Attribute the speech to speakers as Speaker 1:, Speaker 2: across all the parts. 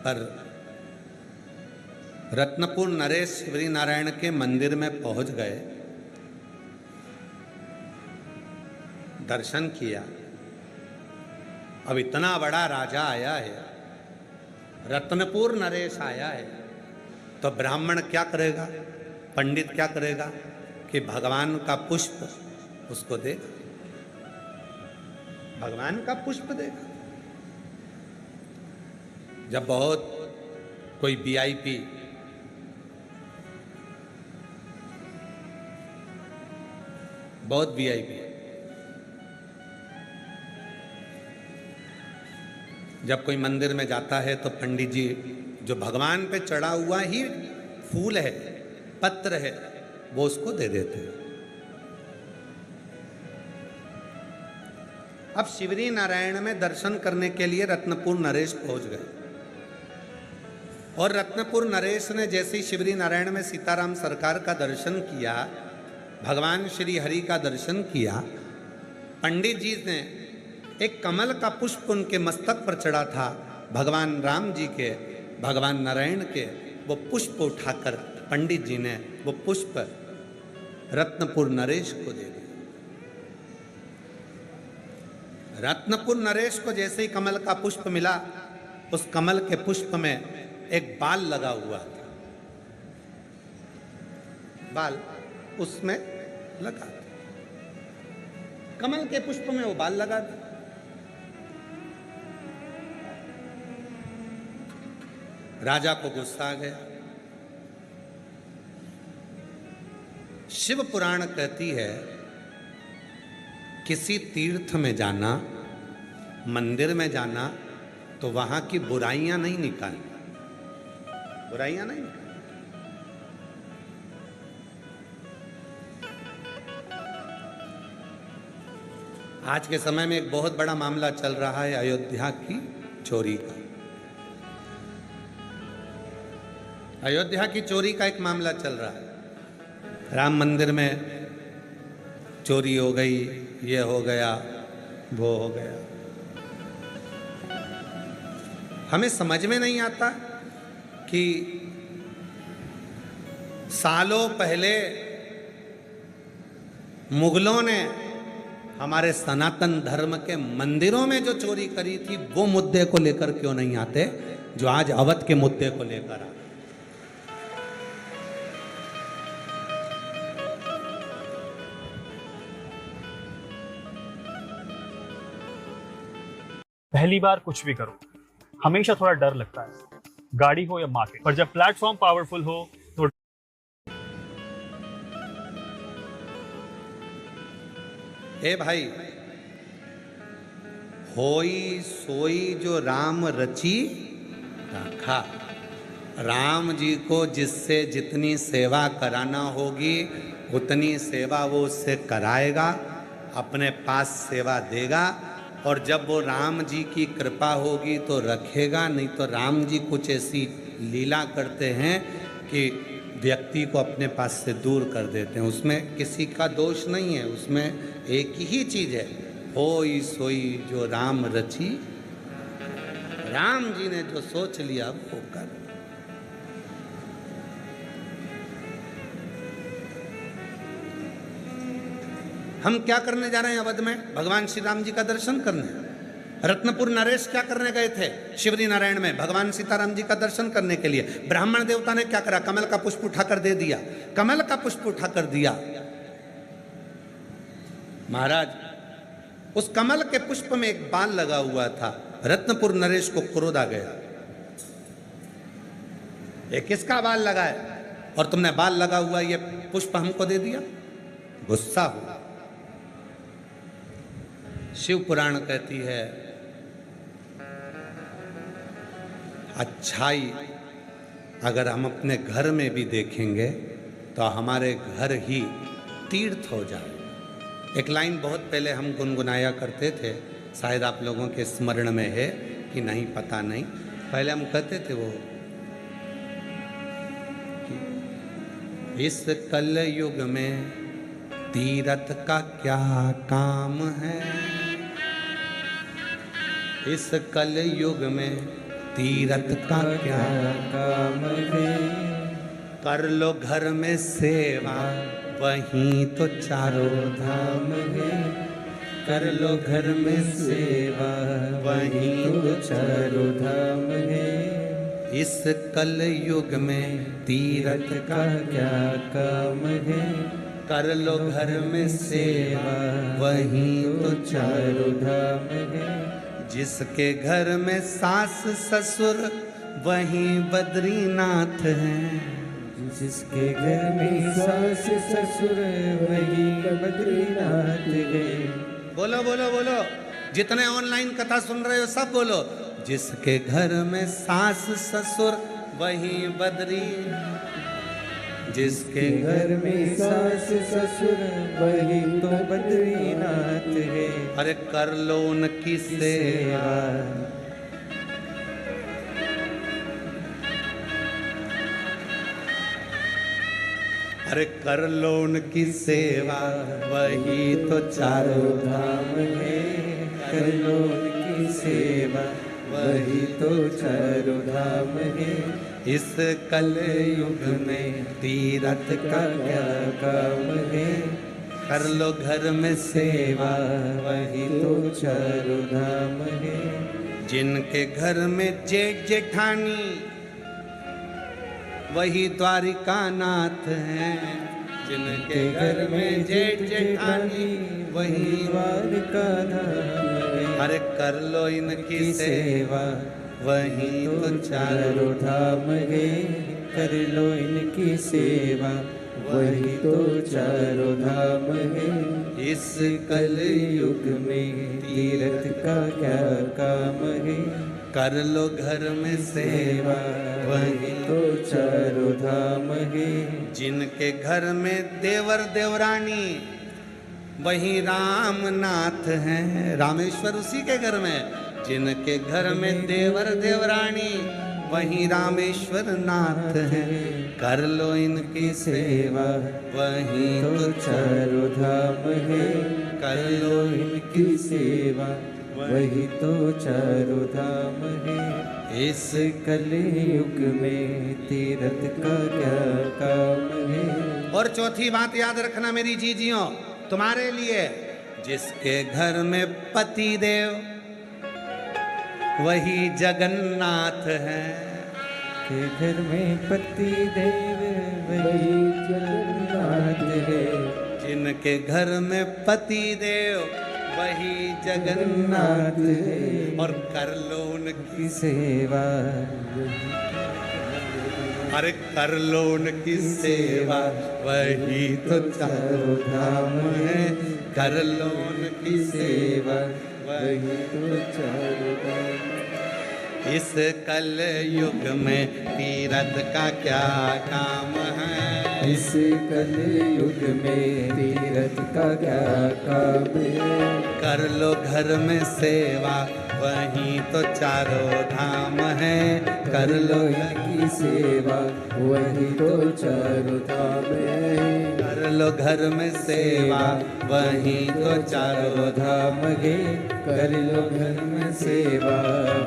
Speaker 1: पर रत्नपुर नरेश शिवरी नारायण के मंदिर में पहुंच गए, दर्शन किया। अब इतना बड़ा राजा आया है, रत्नपुर नरेश आया है, तो ब्राह्मण क्या करेगा, पंडित क्या करेगा कि भगवान का पुष्प उसको देगा, भगवान का पुष्प देगा। जब बहुत कोई वीआईपी बहुत वीआईपी जब कोई मंदिर में जाता है तो पंडित जी जो भगवान पे चढ़ा हुआ ही फूल है, पत्र है, वो उसको दे देते हैं। अब शिवरी नारायण में दर्शन करने के लिए रत्नपुर नरेश पहुंच गए, और रत्नपुर नरेश ने जैसे ही शिवरी नारायण में सीताराम सरकार का दर्शन किया, भगवान श्री हरि का दर्शन किया, पंडित जी ने एक कमल का पुष्प उनके मस्तक पर चढ़ा था, भगवान राम जी के, भगवान नारायण के, वो पुष्प उठाकर पंडित जी ने वो पुष्प रत्नपुर नरेश को दे दिया। रत्नपुर नरेश को जैसे ही कमल का पुष्प मिला, उस कमल के पुष्प में एक बाल लगा हुआ था, बाल उसमें लगा था, कमल के पुष्प में वो बाल लगा था। राजा को गुस्सा आ गया। शिव पुराण कहती है, किसी तीर्थ में जाना, मंदिर में जाना, तो वहां की बुराइयां नहीं निकालनी, बुराइयां नहीं निकालनी। आज के समय में एक बहुत बड़ा मामला चल रहा है अयोध्या की चोरी का। अयोध्या की चोरी का एक मामला चल रहा है। राम मंदिर में चोरी हो गई, ये हो गया, वो हो गया। हमें समझ में नहीं आता कि सालों पहले मुगलों ने हमारे सनातन धर्म के मंदिरों में जो चोरी करी थी, वो मुद्दे को लेकर क्यों नहीं आते जो आज अवध के मुद्दे को लेकर आते।
Speaker 2: पहली बार कुछ भी करो हमेशा थोड़ा डर लगता है, गाड़ी हो या मार्केट, पर जब प्लेटफॉर्म पावरफुल हो तो
Speaker 1: हे भाई, होई सोई जो राम रची राखा। राम जी को जिससे जितनी सेवा कराना होगी उतनी सेवा वो उससे कराएगा, अपने पास सेवा देगा, और जब वो राम जी की कृपा होगी तो रखेगा, नहीं तो राम जी कुछ ऐसी लीला करते हैं कि व्यक्ति को अपने पास से दूर कर देते हैं। उसमें किसी का दोष नहीं है, उसमें एक ही चीज है, होई सोई जो राम रची। राम जी ने जो सोच लिया वो कर। हम क्या करने जा रहे हैं अवध में? भगवान श्री राम जी का दर्शन करने। रत्नपुर नरेश क्या करने गए थे? शिवरी नारायण में भगवान सीताराम जी का दर्शन करने के लिए। ब्राह्मण देवता ने क्या करा? कमल का पुष्प उठाकर दे दिया, कमल का पुष्प उठाकर दिया। महाराज, उस कमल के पुष्प में एक बाल लगा हुआ था। रत्नपुर नरेश को क्रोध आ गया, ये किसका बाल लगा है और तुमने बाल लगा हुआ ये पुष्प हमको दे दिया? गुस्सा हुआ। शिव पुराण कहती है, अच्छाई अगर हम अपने घर में भी देखेंगे तो हमारे घर ही तीर्थ हो जाए। एक लाइन बहुत पहले हम गुनगुनाया करते थे, शायद आप लोगों के स्मरण में है कि नहीं पता नहीं। पहले हम कहते थे वो, इस कल युग में तीर्थ का क्या काम है, इस कल युग में तीरथ का क्या
Speaker 3: काम है।
Speaker 1: कर लो घर में सेवा वहीं तो चारों
Speaker 3: धाम है। कर लो घर में सेवा वहीं तो चारों धाम है।
Speaker 1: इस कल युग में तीरथ
Speaker 3: का क्या काम है।
Speaker 1: कर लो घर में सेवा वहीं तो
Speaker 3: चारों धाम है।
Speaker 1: जिसके घर में सास ससुर वहीं बद्रीनाथ हैं।
Speaker 3: जिसके घर में सास ससुर वही बद्रीनाथ है।
Speaker 1: बोलो बोलो बोलो, जितने ऑनलाइन कथा सुन रहे हो सब बोलो। जिसके घर में सास ससुर वही बद्री, जिसके
Speaker 3: घर में सास ससुर वही तो बद्रीनाथ है।
Speaker 1: अरे कर लो उनकी सेवा। अरे कर लो उनकी सेवा वही तो चारों
Speaker 3: धाम है। कर लो उनकी सेवा वही तो चारों धाम है।
Speaker 1: इस कल युग में तीरथ का
Speaker 3: क्या काम है।
Speaker 1: कर लो घर में सेवा
Speaker 3: वही तो चारों धाम है।
Speaker 1: जिनके घर में जेठ जेठानी वही द्वारिका नाथ हैं। जिनके घर में जेठ जेठानी वही
Speaker 3: द्वारिका धाम है।
Speaker 1: अरे कर लो इनकी सेवा वही तो
Speaker 3: चारों धाम है। कर लो इनकी सेवा वही तो चारों धाम है।
Speaker 1: इस
Speaker 3: कल युग में तीरथ का क्या काम है।
Speaker 1: कर लो घर में सेवा
Speaker 3: वही तो चारों धाम है।
Speaker 1: जिनके घर में देवर देवरानी वही रामनाथ हैं। रामेश्वर उसी के घर में। जिनके घर में देवर देवरानी वही रामेश्वर नाथ हैं। कर लो इनकी सेवा वही
Speaker 3: तो चारों धाम है।
Speaker 1: कर लो
Speaker 3: इनकी सेवा वही तो चारों धाम है।
Speaker 1: इस
Speaker 3: कल युग में तीरथ का क्या काम है।
Speaker 1: और चौथी बात याद रखना मेरी जीजियों तुम्हारे लिए। जिसके घर में पति देव वही जगन्नाथ है।
Speaker 3: के घर में पति देव वही जगन्नाथ है।
Speaker 1: जिनके घर में पति देव वही जगन्नाथ
Speaker 3: है।
Speaker 1: और कर लो उनकी
Speaker 3: सेवा।
Speaker 1: अरे कर लो उनकी सेवा वही तो चारों धाम है। कर लो उनकी सेवा
Speaker 3: वही तो चारों धाम।
Speaker 1: इस कल युग में तीरथ का क्या काम है।
Speaker 3: इस कल युग में तीरथ का क्या काम है।
Speaker 1: कर लो घर में सेवा वही तो चारों धाम है। कर लो
Speaker 3: इनकी सेवा वही तो चारों धाम है।
Speaker 1: कर लो घर में सेवा वही तो चारों
Speaker 3: धाम है। कर लो घर में सेवा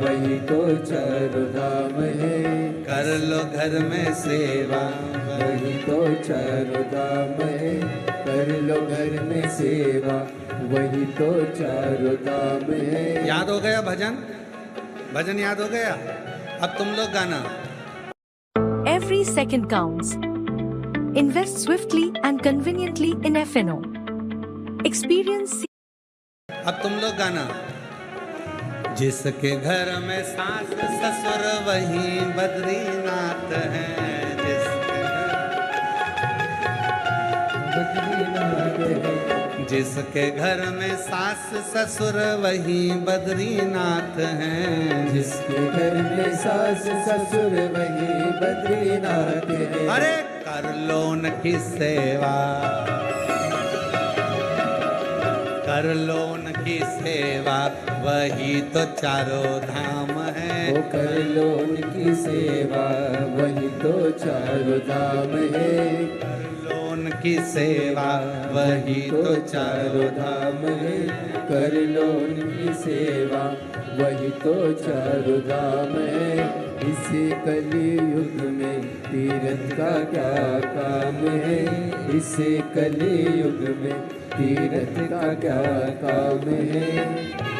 Speaker 3: वही तो चारों धाम है।
Speaker 1: कर लो घर में सेवा
Speaker 3: वही तो चारों धाम है। कर लो घर में सेवा वही तो चारों धाम है।
Speaker 1: याद हो गया भजन? भजन याद हो गया? अब तुम लोग गाना।
Speaker 4: Every second counts. Invest swiftly and conveniently in FNO. Experience.
Speaker 1: अब तुम लोग गाना। जिसके घर में सास ससुर वही बद्रीनाथ हैं। जिसके घर में सास ससुर वही बद्रीनाथ हैं।
Speaker 3: जिसके घर में सास ससुर वही बद्रीनाथ है।
Speaker 1: अरे कर लो उनकी सेवा। कर लो उनकी सेवा वही तो चारों धाम है।
Speaker 3: वो कर लो उनकी सेवा वही तो चारों धाम है।
Speaker 1: कर लो उनकी सेवा वही तो चारों धाम
Speaker 3: है। कर लो उनकी सेवा वही तो चारों धाम है। इस कलयुग में तीरथ का क्या काम है, इस कलयुग में तीरथ का क्या काम है।